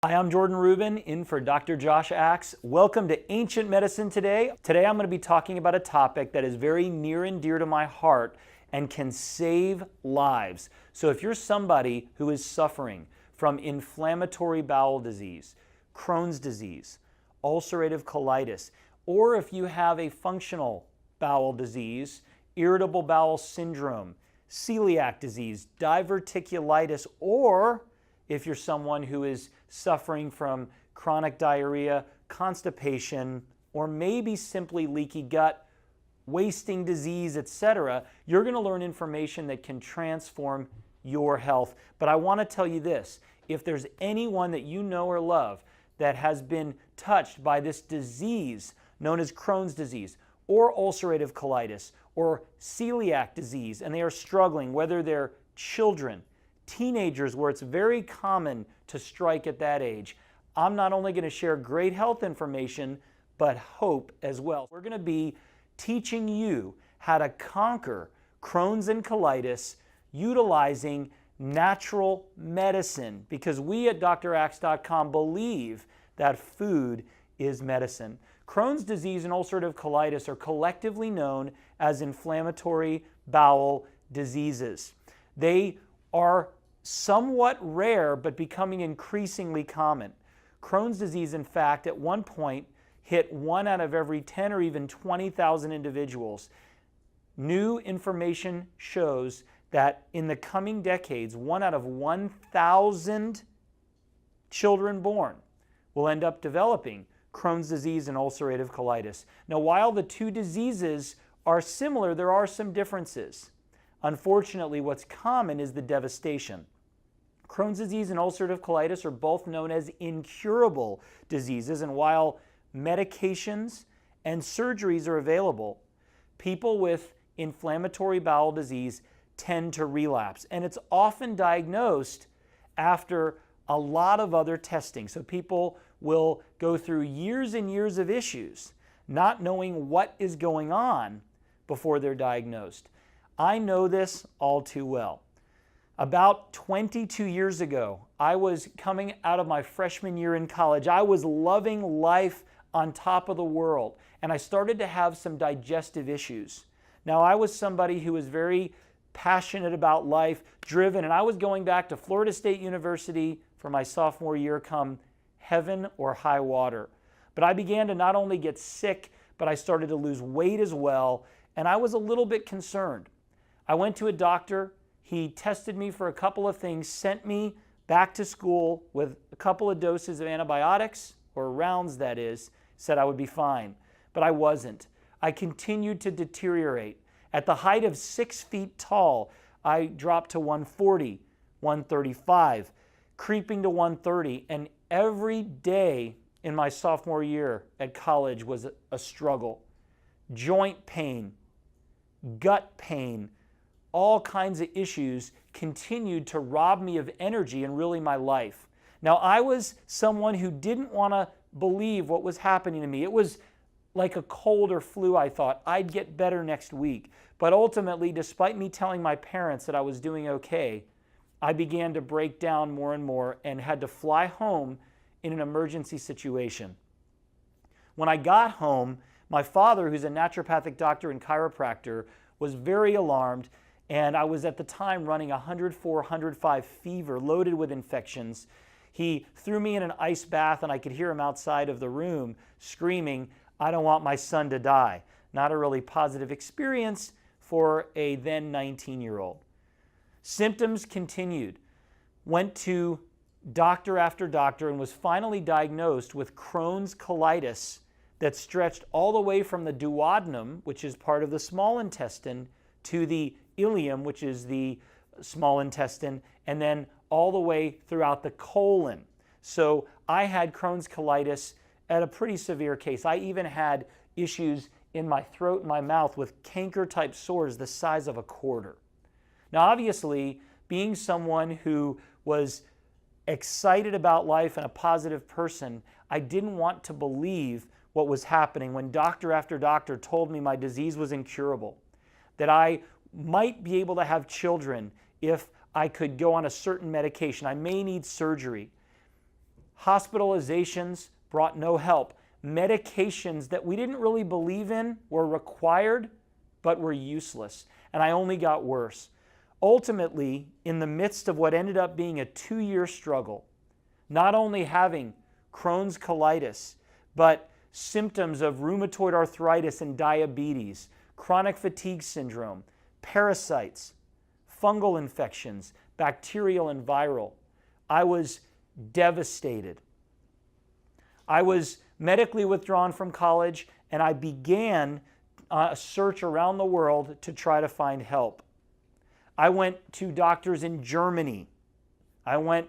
Hi, I'm Jordan Rubin, in for Dr. Josh Axe. Welcome to Ancient Medicine today. Today I'm going to be talking about a topic that is very near and dear to my heart and can save lives. So if you're somebody who is suffering from inflammatory bowel disease, Crohn's disease, ulcerative colitis, or if you have a functional bowel disease, irritable bowel syndrome, celiac disease, diverticulitis, or if you're someone who is suffering from chronic diarrhea, constipation, or maybe simply leaky gut, wasting disease, etc., you're going to learn information that can transform your health. But I want to tell you this, if there's anyone that you know or love that has been touched by this disease known as Crohn's disease, or ulcerative colitis, or celiac disease, and they are struggling, whether they're children, teenagers, where it's very common to strike at that age, I'm not only going to share great health information, but hope as well. We're going to be teaching you how to conquer Crohn's and colitis utilizing natural medicine, because we at draxe.com believe that food is medicine. Crohn's disease and ulcerative colitis are collectively known as inflammatory bowel diseases. They are somewhat rare, but becoming increasingly common. Crohn's disease, in fact, at one point hit 1 out of every 10 or even 20,000 individuals. New information shows that in the coming decades, 1 out of 1,000 children born will end up developing Crohn's disease and ulcerative colitis. Now, while the two diseases are similar, there are some differences. Unfortunately, what's common is the devastation. Crohn's disease and ulcerative colitis are both known as incurable diseases, and while medications and surgeries are available, people with inflammatory bowel disease tend to relapse, and it's often diagnosed after a lot of other testing. So people will go through years and years of issues not knowing what is going on before they're diagnosed. I know this all too well. About 22 years ago, I was coming out of my freshman year in college. I was loving life on top of the world, and I started to have some digestive issues. Now, I was somebody who was very passionate about life, driven, and I was going back to Florida State University for my sophomore year come heaven or high water. But I began to not only get sick, but I started to lose weight as well, and I was a little bit concerned. I went to a doctor. He tested me for a couple of things, sent me back to school with a couple of doses of antibiotics, or rounds that is, said I would be fine. But I wasn't. I continued to deteriorate. At the height of 6 feet tall, I dropped to 140, 135, creeping to 130, and every day in my sophomore year at college was a struggle. Joint pain, gut pain, all kinds of issues continued to rob me of energy and really my life. Now, I was someone who didn't want to believe what was happening to me. It was like a cold or flu. I thought I'd get better next week. But ultimately, despite me telling my parents that I was doing okay, I began to break down more and more and had to fly home in an emergency situation. When I got home, my father, who's a naturopathic doctor and chiropractor, was very alarmed. And I was at the time running 104, 105 fever, loaded with infections. He threw me in an ice bath, and I could hear him outside of the room screaming, "I don't want my son to die." Not a really positive experience for a then 19-year-old. Symptoms continued. Went to doctor after doctor and was finally diagnosed with Crohn's colitis that stretched all the way from the duodenum, which is part of the small intestine, to the ileum, which is the small intestine, and then all the way throughout the colon. So I had Crohn's colitis at a pretty severe case. I even had issues in my throat and my mouth with canker-type sores the size of a quarter. Now, obviously, being someone who was excited about life and a positive person, I didn't want to believe what was happening when doctor after doctor told me my disease was incurable, that I might be able to have children if I could go on a certain medication. I may need surgery. Hospitalizations brought no help. Medications that we didn't really believe in were required, but were useless. And I only got worse. Ultimately, in the midst of what ended up being a 2-year struggle, not only having Crohn's colitis, but symptoms of rheumatoid arthritis and diabetes, chronic fatigue syndrome, parasites, fungal infections, bacterial and viral, I was devastated. I was medically withdrawn from college, and I began a search around the world to try to find help. I went to doctors in Germany. I went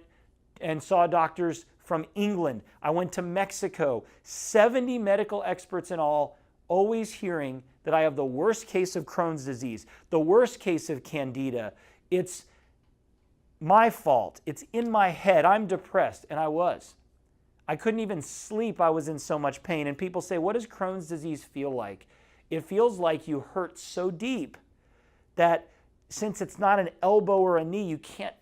and saw doctors from England. I went to Mexico. 70 medical experts in all, always hearing that I have the worst case of Crohn's disease, the worst case of Candida. It's my fault. It's in my head. I'm depressed. And I was. I couldn't even sleep. I was in so much pain. And people say, what does Crohn's disease feel like? It feels like you hurt so deep that since it's not an elbow or a knee, you can't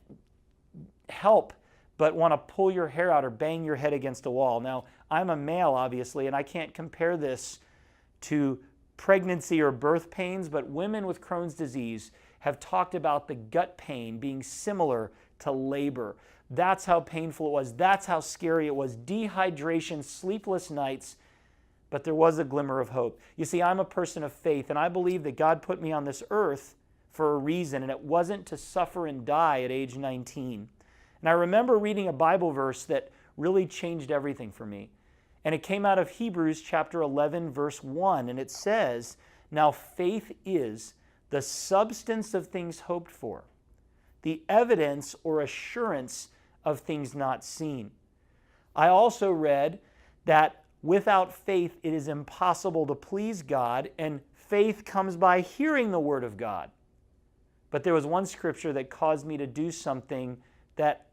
help but want to pull your hair out or bang your head against a wall. Now, I'm a male, obviously, and I can't compare this to pregnancy or birth pains, but women with Crohn's disease have talked about the gut pain being similar to labor. That's how painful it was. That's how scary it was. Dehydration, sleepless nights, but there was a glimmer of hope. You see, I'm a person of faith, and I believe that God put me on this earth for a reason, and it wasn't to suffer and die at age 19. And I remember reading a Bible verse that really changed everything for me. And it came out of Hebrews chapter 11, verse 1, and it says, "Now faith is the substance of things hoped for, the evidence or assurance of things not seen." I also read that without faith it is impossible to please God, and faith comes by hearing the Word of God. But there was one scripture that caused me to do something that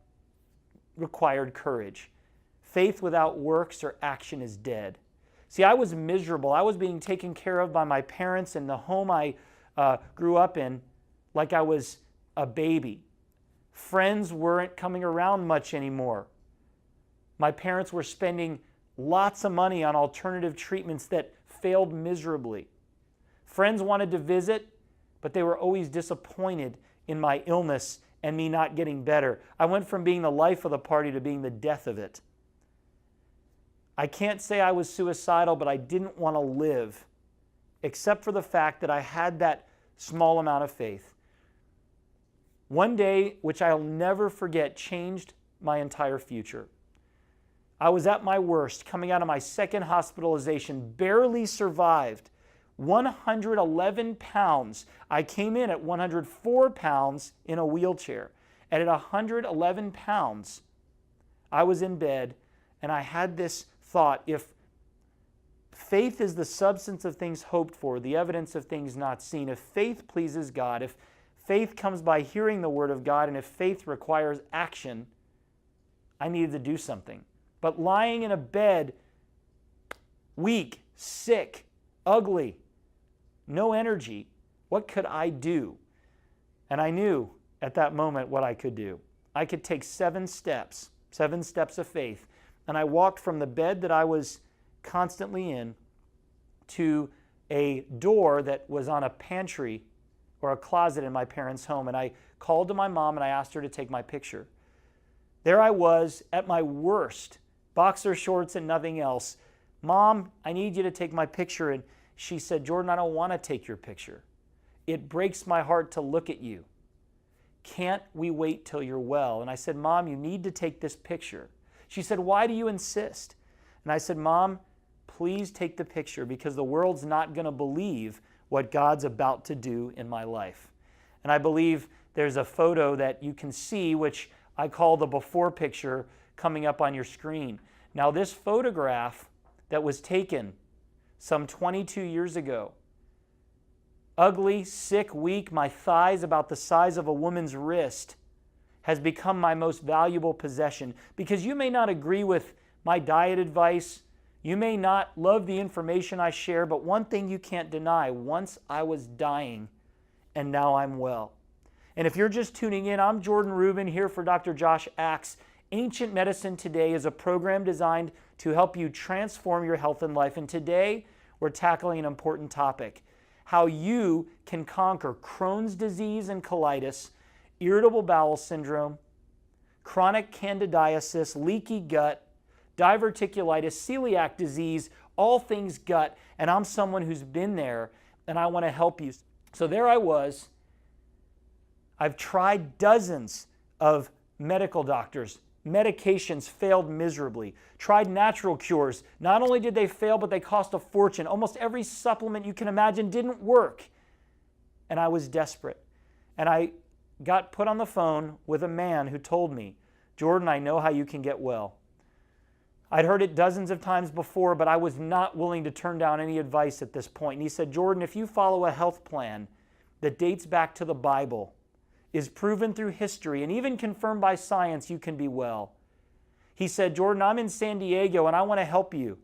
required courage. Faith without works or action is dead. See, I was miserable. I was being taken care of by my parents in the home I grew up in like I was a baby. Friends weren't coming around much anymore. My parents were spending lots of money on alternative treatments that failed miserably. Friends wanted to visit, but they were always disappointed in my illness and me not getting better. I went from being the life of the party to being the death of it. I can't say I was suicidal, but I didn't want to live, except for the fact that I had that small amount of faith. One day, which I'll never forget, changed my entire future. I was at my worst, coming out of my second hospitalization, barely survived. 111 pounds. I came in at 104 pounds in a wheelchair. And at 111 pounds, I was in bed, and I had this thought: if faith is the substance of things hoped for, the evidence of things not seen, if faith pleases God, if faith comes by hearing the Word of God, and if faith requires action, I needed to do something. But lying in a bed, weak, sick, ugly, no energy, what could I do? And I knew at that moment what I could do. I could take 7 steps of faith, and I walked from the bed that I was constantly in to a door that was on a pantry or a closet in my parents' home, and I called to my mom and I asked her to take my picture. There I was at my worst, boxer shorts and nothing else. "Mom, I need you to take my picture." And she said, "Jordan, I don't want to take your picture. It breaks my heart to look at you. Can't we wait till you're well?" And I said, "Mom, you need to take this picture." She said, "Why do you insist?" And I said, "Mom, please take the picture, because the world's not going to believe what God's about to do in my life." And I believe there's a photo that you can see, which I call the before picture, coming up on your screen. Now, this photograph that was taken some 22 years ago, ugly, sick, weak, my thighs about the size of a woman's wrist, has become my most valuable possession. Because you may not agree with my diet advice, you may not love the information I share, but one thing you can't deny: once I was dying, and now I'm well. And if you're just tuning in, I'm Jordan Rubin here for Dr. Josh Axe, Ancient Medicine Today is a program designed to help you transform your health and life. And today, we're tackling an important topic: how you can conquer Crohn's disease and colitis, irritable bowel syndrome, chronic candidiasis, leaky gut, diverticulitis, celiac disease, all things gut. And I'm someone who's been there, and I want to help you. So there I was. I've tried dozens of medical doctors. Medications failed miserably. Tried natural cures. Not only did they fail, but they cost a fortune. Almost every supplement you can imagine didn't work. And I was desperate. And I got put on the phone with a man who told me, "Jordan, I know how you can get well." I'd heard it dozens of times before, but I was not willing to turn down any advice at this point. And he said, "Jordan, if you follow a health plan that dates back to the Bible, is proven through history, and even confirmed by science, you can be well." He said, "Jordan, I'm in San Diego and I want to help you."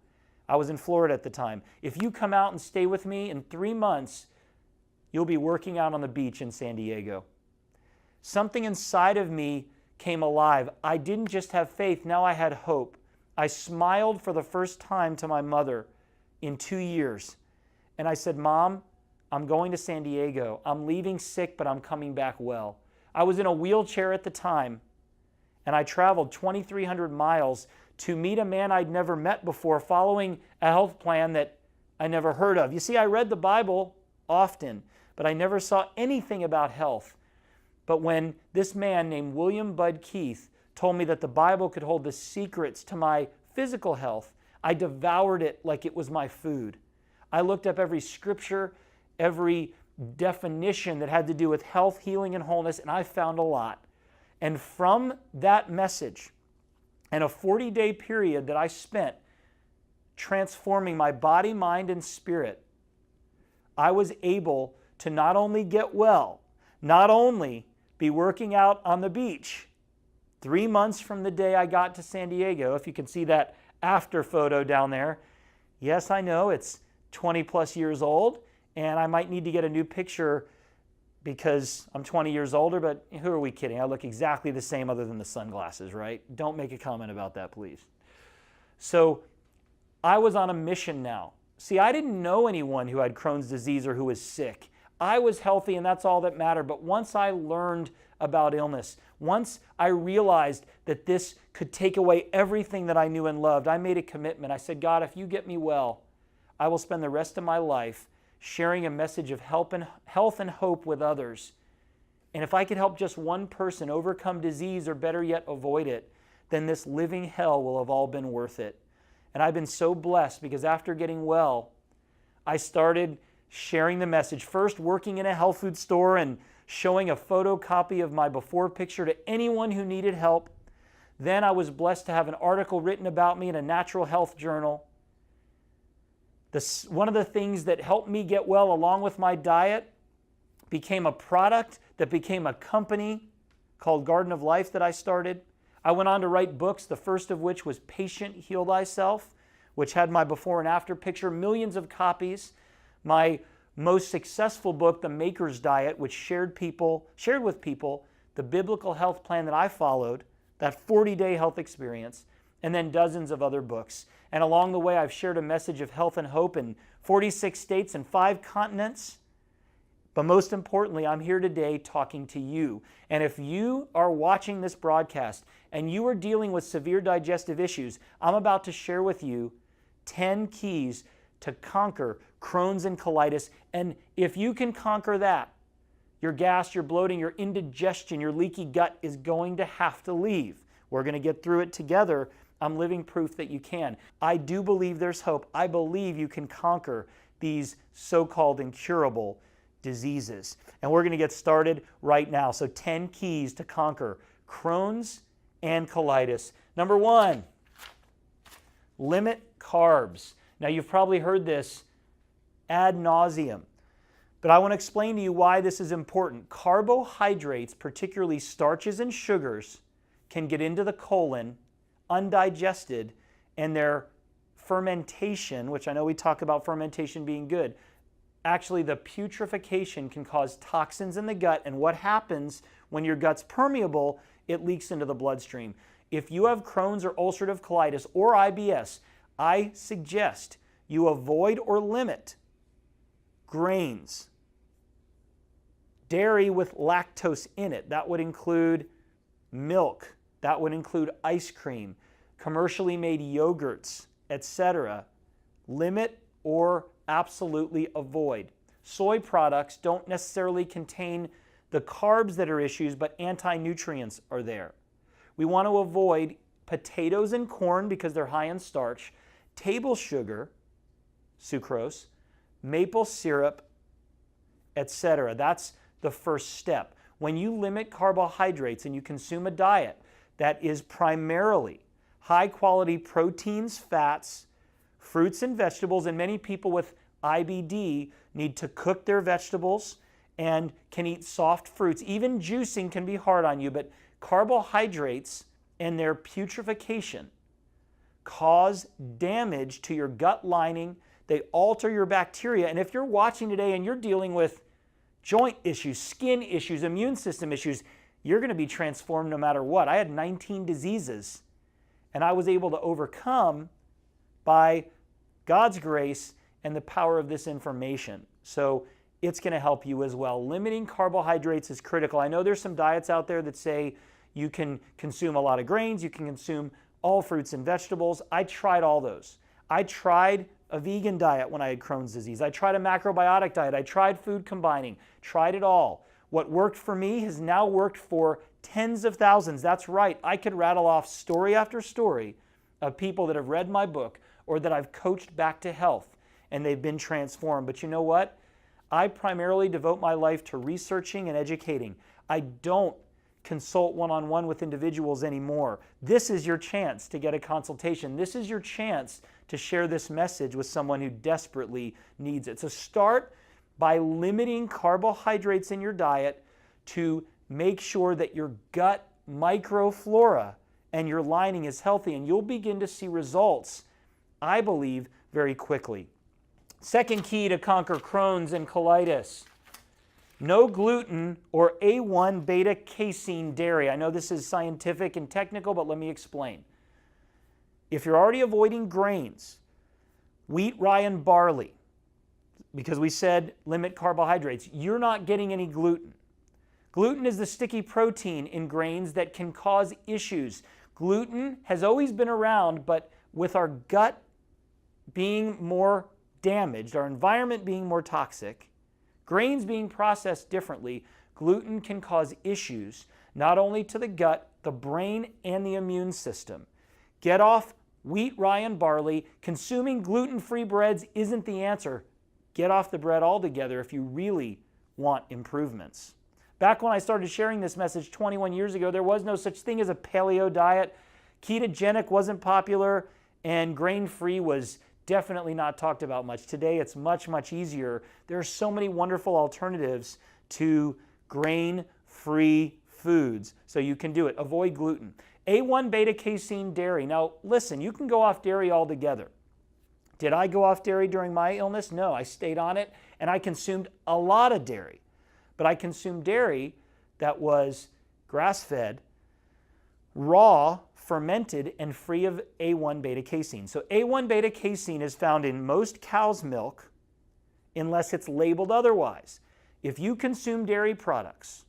I was in Florida at the time. "If you come out and stay with me, in 3 months, you'll be working out on the beach in San Diego." Something inside of me came alive. I didn't just have faith, now I had hope. I smiled for the first time to my mother in 2 years. And I said, "Mom, I'm going to San Diego. I'm leaving sick, but I'm coming back well." I was in a wheelchair at the time, and I traveled 2,300 miles to meet a man I'd never met before, following a health plan that I never heard of. You see, I read the Bible often, but I never saw anything about health. But when this man named William Bud Keith told me that the Bible could hold the secrets to my physical health, I devoured it like it was my food. I looked up every scripture, every definition that had to do with health, healing, and wholeness, and I found a lot. And from that message and a 40-day period that I spent transforming my body, mind, and spirit, I was able to not only get well, not only be working out on the beach. 3 months from the day I got to San Diego, if you can see that after photo down there. Yes, I know it's 20 plus years old, and I might need to get a new picture because I'm 20 years older, but who are we kidding? I look exactly the same other than the sunglasses, right? Don't make a comment about that, please. So I was on a mission now. See, I didn't know anyone who had Crohn's disease or who was sick. I was healthy, and that's all that mattered. But once I learned about illness, once I realized that this could take away everything that I knew and loved, I made a commitment. I said, "God, if you get me well, I will spend the rest of my life sharing a message of health and hope with others. And if I could help just one person overcome disease, or better yet, avoid it, then this living hell will have all been worth it." And I've been so blessed because after getting well, I started sharing the message, first working in a health food store and showing a photocopy of my before picture to anyone who needed help. Then I was blessed to have an article written about me in a natural health journal. One of the things that helped me get well, along with my diet, became a product that became a company called Garden of Life that I started. I went on to write books, the first of which was Patient Heal Thyself, which had my before and after picture, millions of copies. My most successful book, The Maker's Diet, which shared with people the biblical health plan that I followed, that 40-day health experience, and then dozens of other books. And along the way, I've shared a message of health and hope in 46 states and 5 continents. But most importantly, I'm here today talking to you. And if you are watching this broadcast and you are dealing with severe digestive issues, I'm about to share with you 10 keys to conquer Crohn's and colitis. And if you can conquer that, your gas, your bloating, your indigestion, your leaky gut is going to have to leave. We're going to get through it together. I'm living proof that you can. I do believe there's hope. I believe you can conquer these so-called incurable diseases. And we're going to get started right now. So 10 keys to conquer Crohn's and colitis. Number 1, limit carbs. Now, you've probably heard this ad nauseum, but I want to explain to you why this is important. Carbohydrates, particularly starches and sugars, can get into the colon undigested, and their fermentation, which I know we talk about fermentation being good, actually the putrefaction can cause toxins in the gut, and what happens when your gut's permeable, it leaks into the bloodstream. If you have Crohn's or ulcerative colitis or IBS, I suggest you avoid or limit grains, dairy with lactose in it. That would include milk. That would include ice cream, commercially made yogurts, etc. Limit or absolutely avoid. Soy products don't necessarily contain the carbs that are issues, but anti-nutrients are there. We want to avoid potatoes and corn because they're high in starch, table sugar, sucrose, maple syrup, etc. That's the first step. When you limit carbohydrates and you consume a diet that is primarily high-quality proteins, fats, fruits and vegetables, and many people with IBD need to cook their vegetables and can eat soft fruits. Even juicing can be hard on you, but carbohydrates and their putrefaction cause damage to your gut lining. They alter your bacteria. And if you're watching today and you're dealing with joint issues, skin issues, immune system issues, you're going to be transformed no matter what. I had 19 diseases, and I was able to overcome by God's grace and the power of this information. So it's going to help you as well. Limiting carbohydrates is critical. I know there's some diets out there that say you can consume a lot of grains, you can consume all fruits and vegetables. I tried all those. I tried a vegan diet when I had Crohn's disease. I tried a macrobiotic diet. I tried food combining. Tried it all. What worked for me has now worked for tens of thousands. That's right. I could rattle off story after story of people that have read my book or that I've coached back to health, and they've been transformed. But you know what? I primarily devote my life to researching and educating. I don't consult one-on-one with individuals anymore. This is your chance to get a consultation. This is your chance to share this message with someone who desperately needs it. So start by limiting carbohydrates in your diet to make sure that your gut microflora and your lining is healthy, and you'll begin to see results, I believe, very quickly. Second key to conquer Crohn's and colitis: no gluten or A1 beta casein dairy. I know this is scientific and technical, but let me explain. If you're already avoiding grains, wheat, rye, and barley, because we said limit carbohydrates, you're not getting any gluten. Gluten is the sticky protein in grains that can cause issues. Gluten has always been around, but with our gut being more damaged, our environment being more toxic, grains being processed differently, gluten can cause issues not only to the gut, the brain, and the immune system. Get off wheat, rye, and barley. Consuming gluten-free breads isn't the answer. Get off the bread altogether if you really want improvements. Back when I started sharing this message 21 years ago, there was no such thing as a paleo diet. Ketogenic wasn't popular, and grain-free was definitely not talked about much. Today it's much, much easier. There are so many wonderful alternatives to grain-free foods, so you can do it. Avoid gluten. A1 beta casein dairy. Now listen, you can go off dairy altogether. Did I go off dairy during my illness? No, I stayed on it, and I consumed a lot of dairy. But I consumed dairy that was grass-fed, raw, fermented, and free of A1 beta casein. So A1 beta casein is found in most cow's milk unless it's labeled otherwise. If you consume dairy products,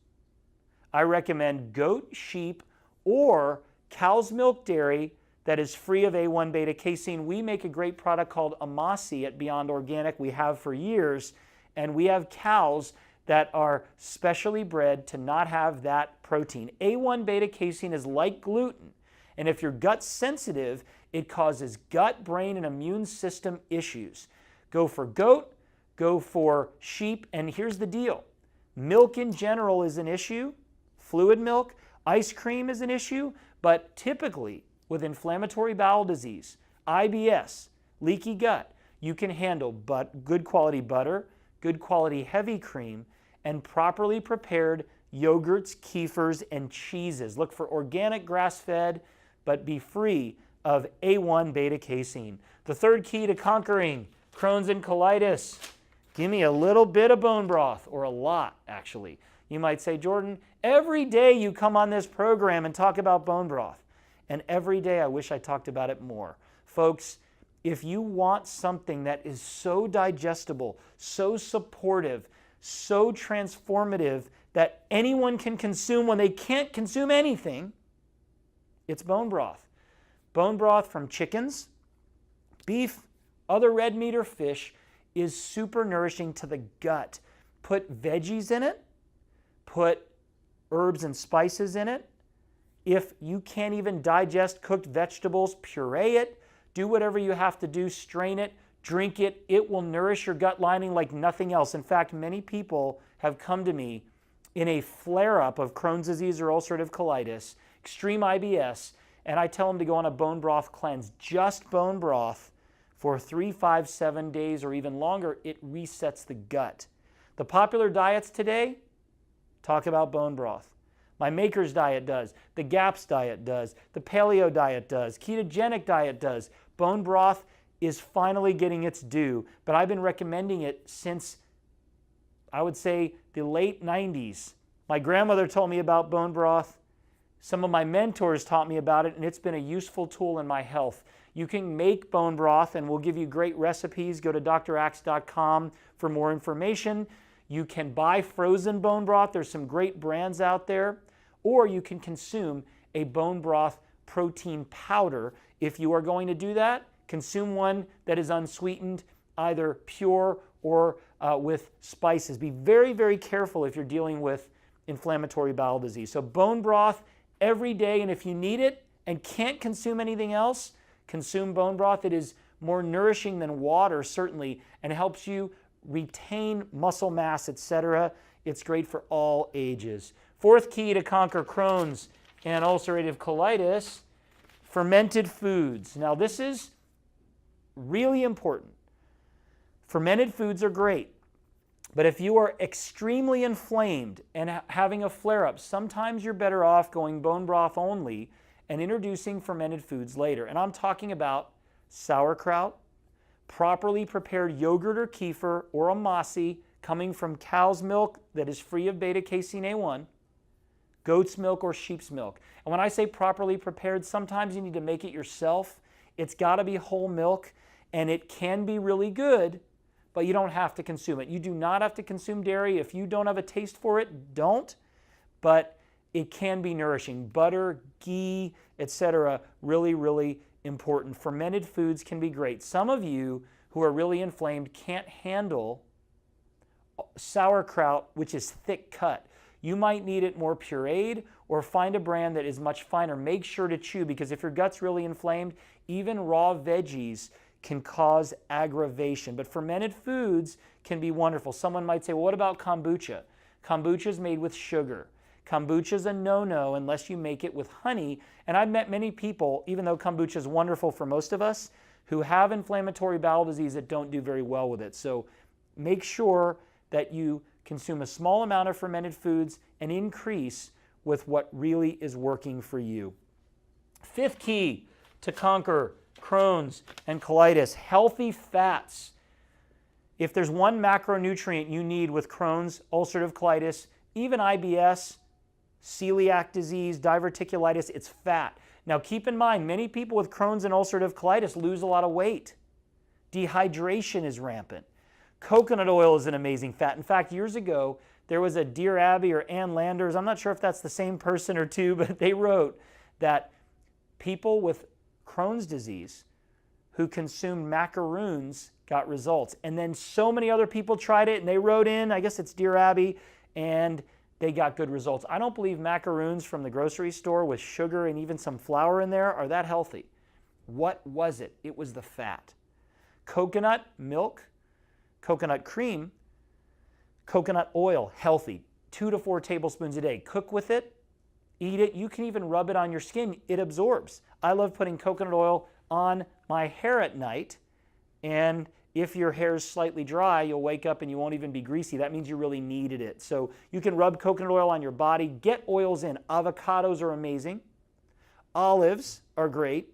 I recommend goat, sheep, or cow's milk dairy that is free of A1 beta casein. We make a great product called Amasi at Beyond Organic. We have for years, and we have cows that are specially bred to not have that protein. A1 beta casein is like gluten, and if you're gut sensitive, it causes gut, brain, and immune system issues. Go for goat, go for sheep, and here's the deal. Milk in general is an issue, fluid milk. Ice cream is an issue, but typically with inflammatory bowel disease, IBS, leaky gut, you can handle good quality butter, good quality heavy cream, and properly prepared yogurts, kefirs, and cheeses. Look for organic grass-fed, but be free of A1 beta casein. The third key to conquering Crohn's and colitis: give me a little bit of bone broth, or a lot, actually. You might say, Jordan, every day you come on this program and talk about bone broth. And every day I wish I talked about it more. Folks, if you want something that is so digestible, so supportive, so transformative that anyone can consume when they can't consume anything, it's bone broth. Bone broth from chickens, beef, other red meat or fish is super nourishing to the gut. Put veggies in it, put herbs and spices in it. If you can't even digest cooked vegetables, puree it. Do whatever you have to do, strain it, drink it. It will nourish your gut lining like nothing else. In fact, many people have come to me in a flare-up of Crohn's disease or ulcerative colitis, extreme IBS, and I tell them to go on a bone broth cleanse, just bone broth for 3, 5, 7 days or even longer. It resets the gut. The popular diets today talk about bone broth. My Maker's diet does, the GAPS diet does, the paleo diet does, ketogenic diet does. Bone broth is finally getting its due, but I've been recommending it since, I would say, the late 90s. My grandmother told me about bone broth. Some of my mentors taught me about it, and it's been a useful tool in my health. You can make bone broth, and we'll give you great recipes. Go to draxe.com for more information. You can buy frozen bone broth. There's some great brands out there. Or you can consume a bone broth protein powder. If you are going to do that, consume one that is unsweetened, either pure or with spices. Be very, very careful if you're dealing with inflammatory bowel disease. So bone broth every day, and if you need it and can't consume anything else, consume bone broth. It is more nourishing than water, certainly, and helps you retain muscle mass, etc. It's great for all ages. Fourth key to conquer Crohn's and ulcerative colitis, fermented foods. Now this is really important. Fermented foods are great, but if you are extremely inflamed and having a flare-up, sometimes you're better off going bone broth only and introducing fermented foods later. And I'm talking about sauerkraut, properly prepared yogurt or kefir or amasi coming from cow's milk that is free of beta-casein A1, goat's milk or sheep's milk. And when I say properly prepared, sometimes you need to make it yourself. It's got to be whole milk, and it can be really good, but you don't have to consume it. You do not have to consume dairy. If you don't have a taste for it, don't. But it can be nourishing. Butter, ghee, etc. Really, really important. Fermented foods can be great. Some of you who are really inflamed can't handle sauerkraut, which is thick cut. You might need it more pureed, or find a brand that is much finer. Make sure to chew, because if your gut's really inflamed, even raw veggies can cause aggravation. But fermented foods can be wonderful. Someone might say, well, what about kombucha? Kombucha is made with sugar. Kombucha is a no-no unless you make it with honey. And I've met many people, even though kombucha is wonderful for most of us, who have inflammatory bowel disease that don't do very well with it. So make sure that you consume a small amount of fermented foods and increase with what really is working for you. Fifth key to conquer Crohn's and colitis, healthy fats. If there's one macronutrient you need with Crohn's, ulcerative colitis, even IBS, celiac disease, diverticulitis, it's fat. Now keep in mind, many people with Crohn's and ulcerative colitis lose a lot of weight. Dehydration is rampant. Coconut oil is an amazing fat. In fact, years ago, there was a Dear Abby or Ann Landers, I'm not sure if that's the same person or two, but they wrote that people with Crohn's disease who consumed macaroons got results. And then so many other people tried it, and they wrote in, I guess it's Dear Abby, and they got good results. I don't believe macaroons from the grocery store with sugar and even some flour in there are that healthy. What was it? It was the fat. Coconut milk, coconut cream, coconut oil, healthy. 2 to 4 tablespoons a day. Cook with it, eat it. You can even rub it on your skin. It absorbs. I love putting coconut oil on my hair at night, and if your hair is slightly dry, you'll wake up and you won't even be greasy. That means you really needed it. So you can rub coconut oil on your body. Get oils in. Avocados are amazing. Olives are great.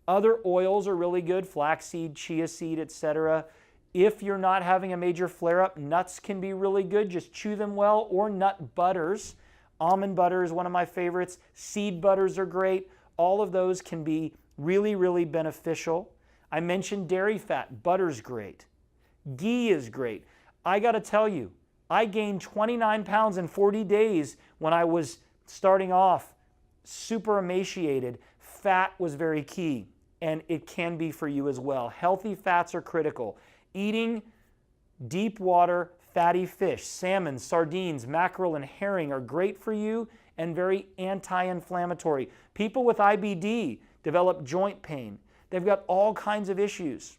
Other oils are really good. Flaxseed, chia seed, etc. If you're not having a major flare-up, nuts can be really good. Just chew them well, or nut butters. Almond butter is one of my favorites. Seed butters are great. All of those can be really, really beneficial. I mentioned dairy fat. Butter's great. Ghee is great. I got to tell you, I gained 29 pounds in 40 days when I was starting off super emaciated. Fat was very key, and it can be for you as well. Healthy fats are critical. Eating deep water, fatty fish, salmon, sardines, mackerel, and herring are great for you and very anti-inflammatory. People with IBD develop joint pain. They've got all kinds of issues.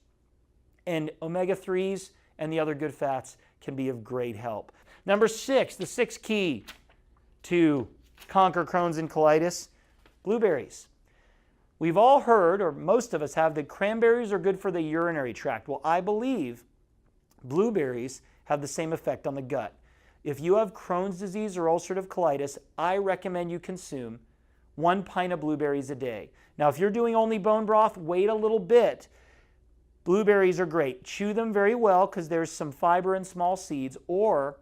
And omega-3s and the other good fats can be of great help. Number 6, the 6th key to conquer Crohn's and colitis, blueberries. We've all heard, or most of us have, that cranberries are good for the urinary tract. Well, I believe blueberries have the same effect on the gut. If you have Crohn's disease or ulcerative colitis, I recommend you consume 1 pint of blueberries a day. Now, if you're doing only bone broth, wait a little bit. Blueberries are great. Chew them very well because there's some fiber in small seeds, or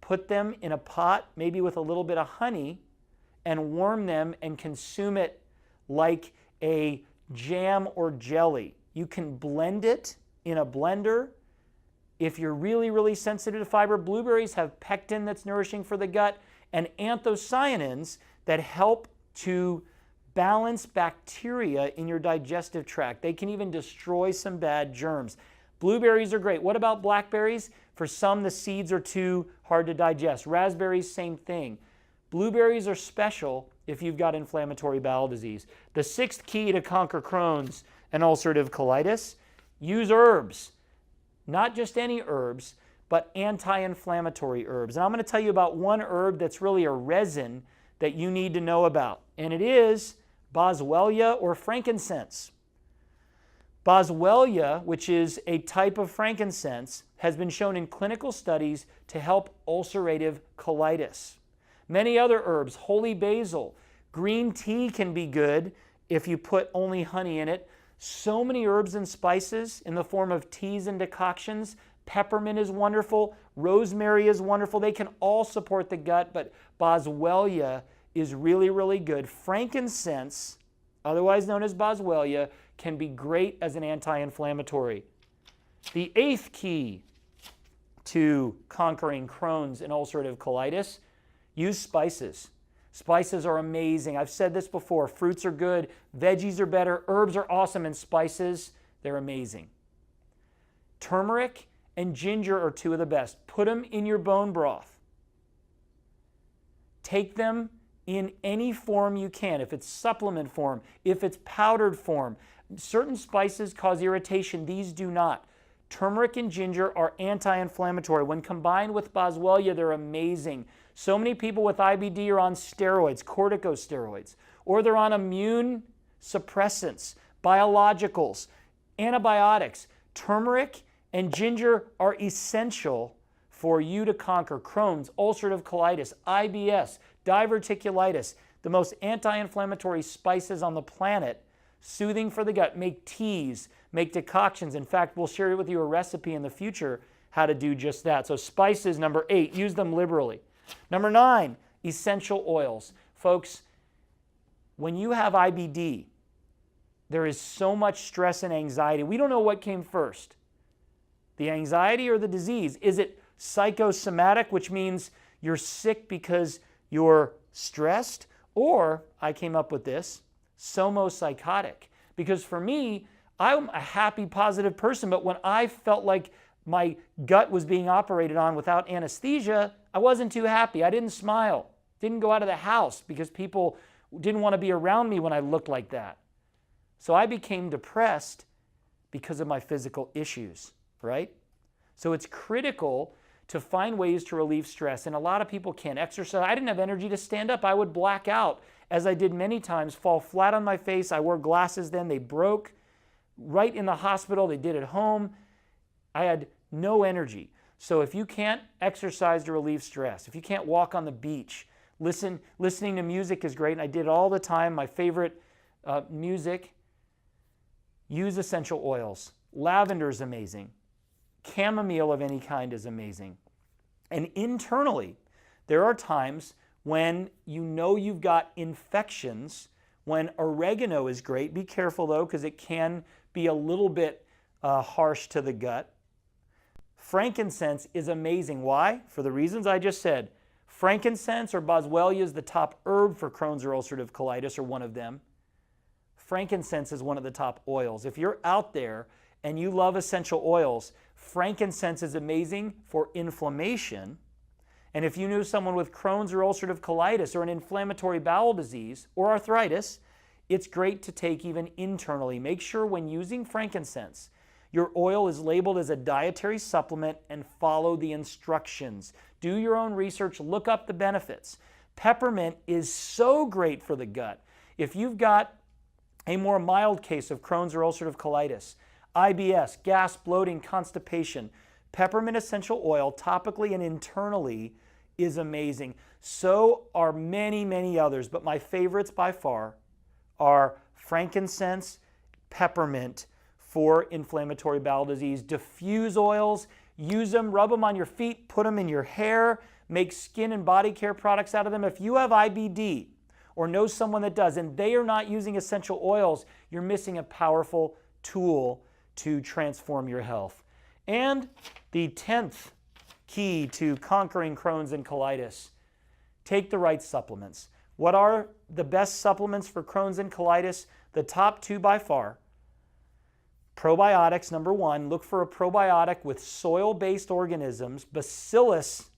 put them in a pot, maybe with a little bit of honey, and warm them and consume it like a jam or jelly. You can blend it in a blender. If you're really, really sensitive to fiber, blueberries have pectin that's nourishing for the gut and anthocyanins that help to balance bacteria in your digestive tract. They can even destroy some bad germs. Blueberries are great. What about blackberries? For some, the seeds are too hard to digest. Raspberries, same thing. Blueberries are special if you've got inflammatory bowel disease. The 6th key to conquer Crohn's and ulcerative colitis, use herbs. Not just any herbs, but anti-inflammatory herbs. And I'm going to tell you about one herb that's really a resin that you need to know about, and it is boswellia or frankincense. Boswellia, which is a type of frankincense, has been shown in clinical studies to help ulcerative colitis. Many other herbs, holy basil, green tea can be good if you put only honey in it. So many herbs and spices in the form of teas and decoctions. Peppermint is wonderful. Rosemary is wonderful. They can all support the gut, but boswellia is really, really good. Frankincense, otherwise known as boswellia, can be great as an anti-inflammatory. The 8th key to conquering Crohn's and ulcerative colitis, use spices. Spices are amazing. I've said this before. Fruits are good. Veggies are better. Herbs are awesome. And spices, they're amazing. Turmeric and ginger are 2 of the best. Put them in your bone broth. Take them in any form you can. If it's supplement form, if it's powdered form. Certain spices cause irritation. These do not. Turmeric and ginger are anti-inflammatory. When combined with boswellia, they're amazing. So many people with IBD are on steroids, corticosteroids, or they're on immune suppressants, biologicals, antibiotics. Turmeric and ginger are essential for you to conquer Crohn's, ulcerative colitis, IBS, diverticulitis, the most anti-inflammatory spices on the planet, soothing for the gut. Make teas, make decoctions. In fact, we'll share with you a recipe in the future how to do just that. So spices, number 8, use them liberally. Number 9, essential oils. Folks, when you have IBD, there is so much stress and anxiety. We don't know what came first, the anxiety or the disease. Is it psychosomatic, which means you're sick because you're stressed? Or, I came up with this, somopsychotic. Because for me, I'm a happy, positive person, but when I felt like my gut was being operated on without anesthesia, I wasn't too happy. I didn't smile. Didn't go out of the house because people didn't want to be around me when I looked like that. So I became depressed because of my physical issues, right? So it's critical to find ways to relieve stress. And a lot of people can't exercise. I didn't have energy to stand up. I would black out, as I did many times, fall flat on my face. I wore glasses then. They broke right in the hospital. They did at home. I had no energy. So if you can't exercise to relieve stress, if you can't walk on the beach, listening to music is great, and I did it all the time. My favorite music, use essential oils. Lavender is amazing. Chamomile of any kind is amazing. And internally, there are times when you know you've got infections, when oregano is great. Be careful though, because it can be a little bit harsh to the gut. Frankincense is amazing. Why? For the reasons I just said. Frankincense or boswellia is the top herb for Crohn's or ulcerative colitis, or one of them. Frankincense is one of the top oils. If you're out there and you love essential oils, frankincense is amazing for inflammation. And if you knew someone with Crohn's or ulcerative colitis or an inflammatory bowel disease or arthritis, it's great to take even internally. Make sure when using frankincense, your oil is labeled as a dietary supplement and follow the instructions. Do your own research, look up the benefits. Peppermint is so great for the gut. If you've got a more mild case of Crohn's or ulcerative colitis, IBS, gas, bloating, constipation, peppermint essential oil, topically and internally, is amazing. So are many, many others, but my favorites by far are frankincense, peppermint for inflammatory bowel disease. Diffuse oils, use them, rub them on your feet, put them in your hair, make skin and body care products out of them. If you have IBD, or know someone that does, and they are not using essential oils, you're missing a powerful tool to transform your health. And the 10th key to conquering Crohn's and colitis, take the right supplements. What are the best supplements for Crohn's and colitis? The top two by far. Probiotics, number one. Look for a probiotic with soil-based organisms, Bacillus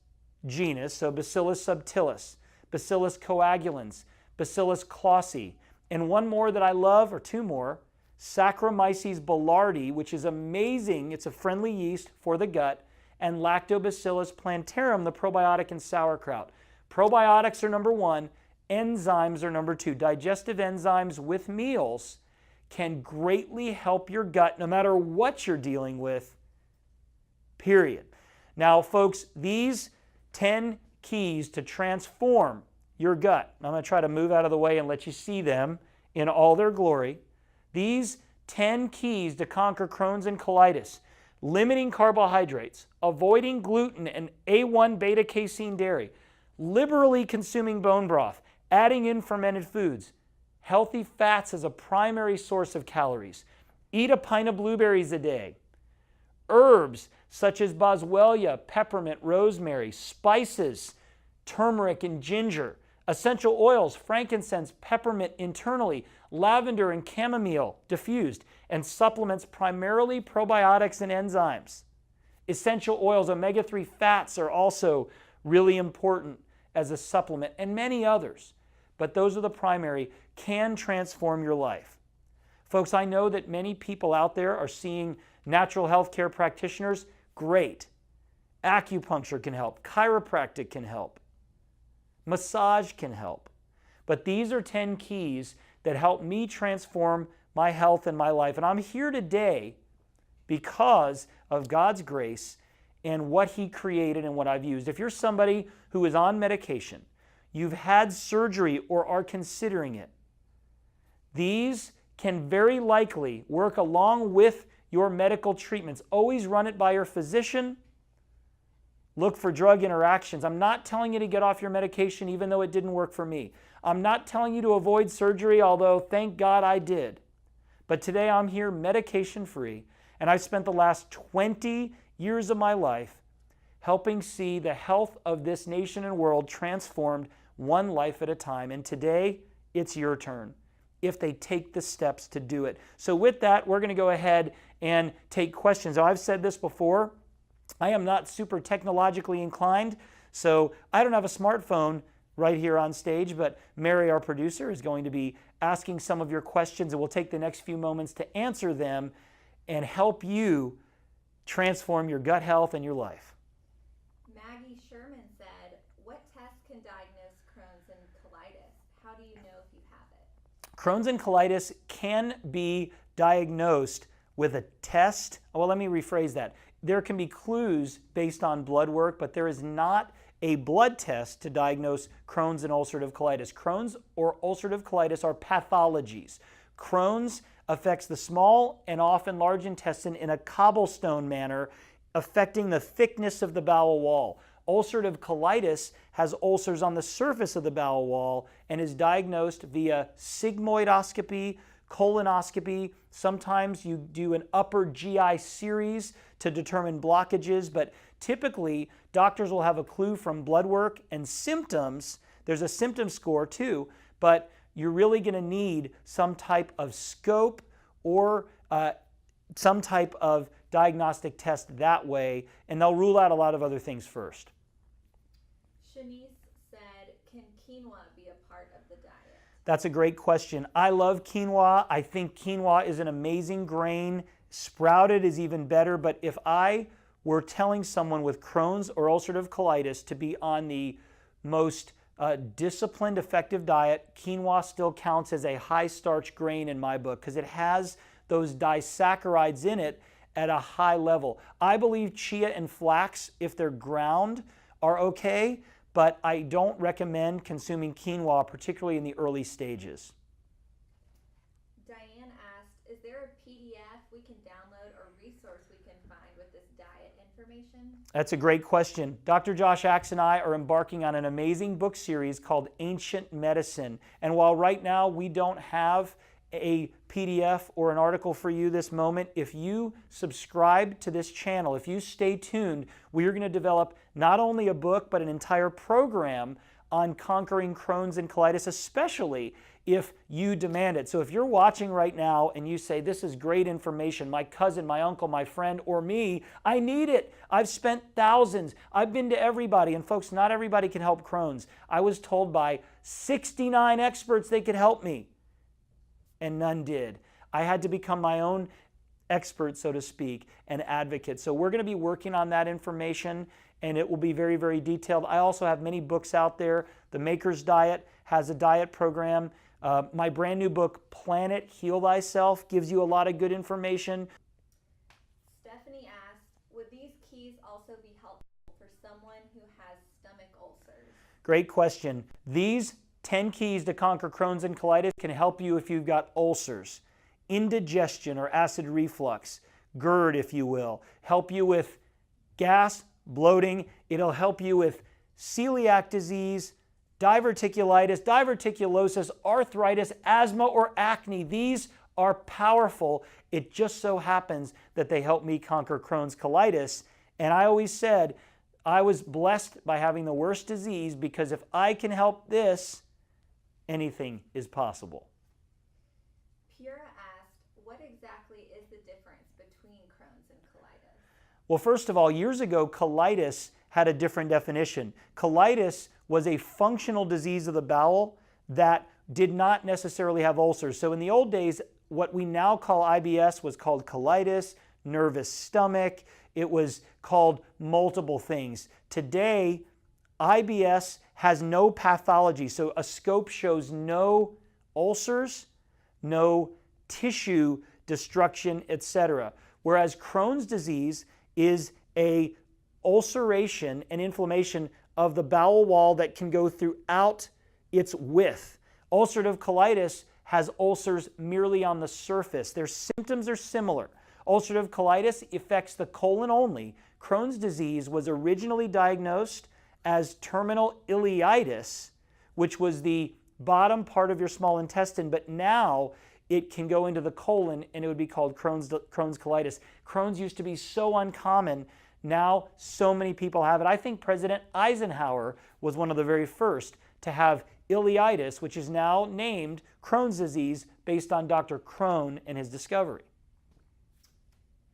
genus, so Bacillus subtilis, Bacillus coagulans, Bacillus clausii, and one more that I love, or two more, Saccharomyces boulardii, which is amazing. It's a friendly yeast for the gut, and Lactobacillus plantarum, the probiotic in sauerkraut. Probiotics are number one. Enzymes are number two. Digestive enzymes with meals can greatly help your gut no matter what you're dealing with, period. Now, folks, these 10 keys to transform your gut. I'm going to try to move out of the way and let you see them in all their glory. These 10 keys to conquer Crohn's and colitis: limiting carbohydrates, avoiding gluten and A1 beta-casein dairy, liberally consuming bone broth, adding in fermented foods, healthy fats as a primary source of calories, eat a pint of blueberries a day, herbs such as boswellia, peppermint, rosemary, spices, turmeric and ginger, essential oils, frankincense, peppermint internally, lavender and chamomile diffused, and supplements primarily probiotics and enzymes. Essential oils, omega-3 fats are also really important as a supplement, and many others. But those are the primary, can transform your life. Folks, I know that many people out there are seeing natural health care practitioners. Great. Acupuncture can help. Chiropractic can help. Massage can help. But these are 10 keys that help me transform my health and my life. And I'm here today because of God's grace and what He created and what I've used. If you're somebody who is on medication, you've had surgery or are considering it, these can very likely work along with your medical treatments. Always run it by your physician. Look for drug interactions. I'm not telling you to get off your medication even though it didn't work for me. I'm not telling you to avoid surgery, although thank God I did. But today I'm here medication-free, and I've spent the last 20 years of my life helping see the health of this nation and world transformed one life at a time. And today, it's your turn, if they take the steps to do it. So with that, we're going to go ahead and take questions. Now, I've said this before. I am not super technologically inclined, so I don't have a smartphone right here on stage, but Mary, our producer, is going to be asking some of your questions, and we'll take the next few moments to answer them and help you transform your gut health and your life. Maggie Sherman said, what test can diagnose Crohn's and colitis? How do you know if you have it? Crohn's and colitis can be diagnosed with a test. Well, let me rephrase that. There can be clues based on blood work, but there is not a blood test to diagnose Crohn's and ulcerative colitis. Crohn's or ulcerative colitis are pathologies. Crohn's affects the small and often large intestine in a cobblestone manner, affecting the thickness of the bowel wall. Ulcerative colitis has ulcers on the surface of the bowel wall and is diagnosed via sigmoidoscopy, colonoscopy. Sometimes you do an upper GI series to determine blockages, but typically doctors will have a clue from blood work and symptoms. There's a symptom score too, but you're really going to need some type of scope or some type of diagnostic test that way, and they'll rule out a lot of other things first. Shanice said, can quinoa be a part of the diet? That's a great question. I love quinoa. I think quinoa is an amazing grain. Sprouted is even better, but if I were telling someone with Crohn's or ulcerative colitis to be on the most disciplined, effective diet, quinoa still counts as a high-starch grain in my book because it has those disaccharides in it at a high level. I believe chia and flax, if they're ground, are okay, but I don't recommend consuming quinoa, particularly in the early stages. Diane asked, is there a PDF we can download or resource we can find with this diet information? That's a great question. Dr. Josh Axe and I are embarking on an amazing book series called Ancient Medicine. And while right now we don't have a PDF or an article for you this moment, if you subscribe to this channel, if you stay tuned, we are going to develop not only a book but an entire program on conquering Crohn's and colitis, especially if you demand it. So if you're watching right now and you say, this is great information, my cousin, my uncle, my friend, or me, I need it. I've spent thousands. I've been to everybody. And folks, not everybody can help Crohn's. I was told by 69 experts they could help me, and none did. I had to become my own expert, so to speak, and advocate. So we're going to be working on that information, and it will be very, very detailed. I also have many books out there. The Maker's Diet has a diet program. My brand new book, Planet Heal Thyself, gives you a lot of good information. Stephanie asked, would these keys also be helpful for someone who has stomach ulcers? Great question. These 10 keys to conquer Crohn's and colitis can help you if you've got ulcers, indigestion or acid reflux, GERD if you will, help you with gas, bloating. It'll help you with celiac disease, diverticulitis, diverticulosis, arthritis, asthma, or acne. These are powerful. It just so happens that they help me conquer Crohn's colitis. And I always said I was blessed by having the worst disease because if I can help this, anything is possible. Pura asked, what exactly is the difference between Crohn's and colitis? Well, first of all, years ago, colitis had a different definition. Colitis was a functional disease of the bowel that did not necessarily have ulcers. So in the old days, what we now call IBS was called colitis, nervous stomach. It was called multiple things. Today, IBS has no pathology. So a scope shows no ulcers, no tissue destruction, etc. Whereas Crohn's disease is a ulceration and inflammation of the bowel wall that can go throughout its width. Ulcerative colitis has ulcers merely on the surface. Their symptoms are similar. Ulcerative colitis affects the colon only. Crohn's disease was originally diagnosed as terminal ileitis, which was the bottom part of your small intestine, but now it can go into the colon and it would be called Crohn's colitis. Crohn's used to be so uncommon. Now so many people have it. I think President Eisenhower was one of the very first to have ileitis, which is now named Crohn's disease based on Dr. Crohn and his discovery.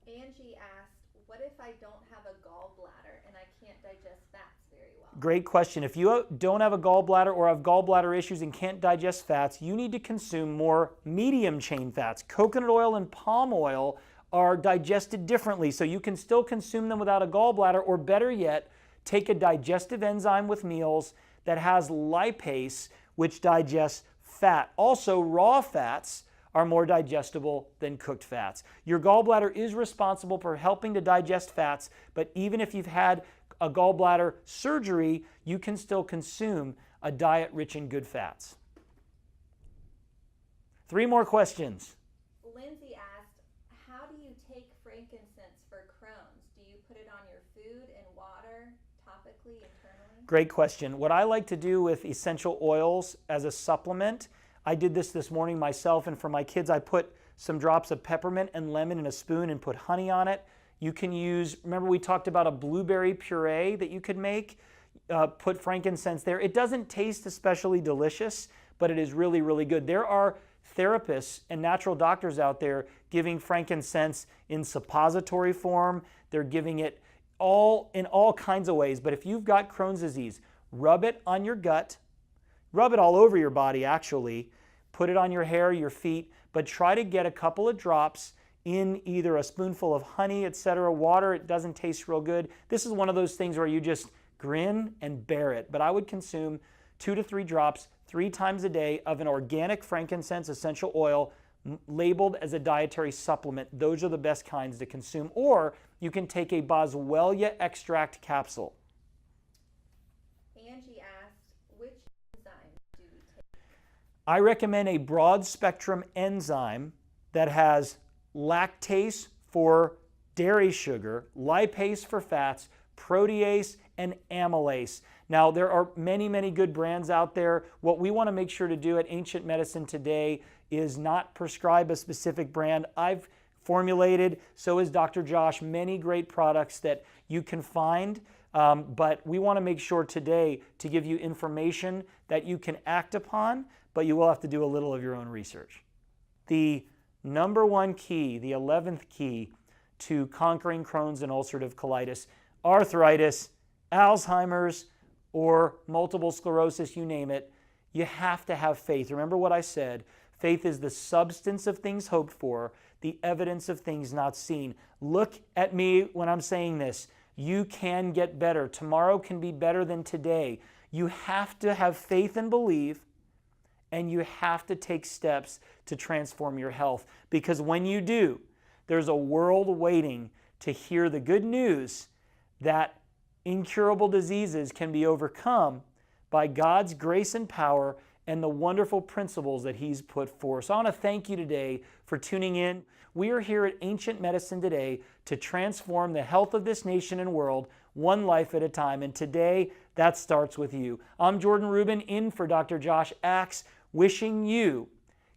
Angie asked, what if I don't have a gallbladder and I can't digest fats very well? Great question. If you don't have a gallbladder or have gallbladder issues and can't digest fats, you need to consume more medium chain fats. Coconut oil and palm oil are digested differently, so you can still consume them without a gallbladder, or better yet, take a digestive enzyme with meals that has lipase, which digests fat. Also, raw fats are more digestible than cooked fats. Your gallbladder is responsible for helping to digest fats, but even if you've had a gallbladder surgery, you can still consume a diet rich in good fats. 3 more questions. Lindsay asked, how do you take frankincense for Crohn's? Do you put it on your food and water, topically internally? Great question. What I like to do with essential oils as a supplement, I did this morning myself, and for my kids I put some drops of peppermint and lemon in a spoon and put honey on it. You can use, remember we talked about a blueberry puree that you could make, put frankincense there. It doesn't taste especially delicious, but it is really, really good. There are therapists and natural doctors out there giving frankincense in suppository form. They're giving it in all kinds of ways. But if you've got Crohn's disease, rub it on your gut, rub it all over your body actually, put it on your hair, your feet, but try to get a couple of drops in either a spoonful of honey, etc., water. It doesn't taste real good. This is one of those things where you just grin and bear it. But I would consume 2 to 3 drops 3 times a day of an organic frankincense essential oil labeled as a dietary supplement. Those are the best kinds to consume. Or you can take a boswellia extract capsule. Angie asked, which enzyme do we take? I recommend a broad spectrum enzyme that has lactase for dairy sugar, lipase for fats, protease, and amylase. Now, there are many, many good brands out there. What we want to make sure to do at Ancient Medicine today is not prescribe a specific brand. I've formulated, so is Dr. Josh, many great products that you can find, but we want to make sure today to give you information that you can act upon, but you will have to do a little of your own research. The number one key, the 11th key to conquering Crohn's and ulcerative colitis, arthritis, Alzheimer's, or multiple sclerosis, you name it, you have to have faith. Remember what I said, faith is the substance of things hoped for, the evidence of things not seen. Look at me when I'm saying this. You can get better. Tomorrow can be better than today. You have to have faith and believe, and you have to take steps to transform your health. Because when you do, there's a world waiting to hear the good news that incurable diseases can be overcome by God's grace and power and the wonderful principles that He's put forth. So I want to thank you today for tuning in. We are here at Ancient Medicine today to transform the health of this nation and world one life at a time. And today, that starts with you. I'm Jordan Rubin, in for Dr. Josh Axe, wishing you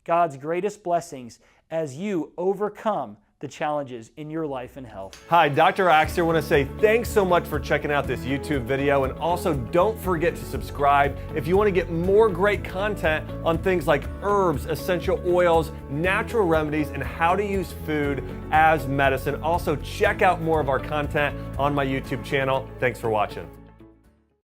God's greatest blessings as you overcome the challenges in your life and health. Hi, Dr. Axe here. I want to say thanks so much for checking out this YouTube video, and also don't forget to subscribe if you want to get more great content on things like herbs, essential oils, natural remedies, and how to use food as medicine. Also, check out more of our content on my YouTube channel. Thanks for watching.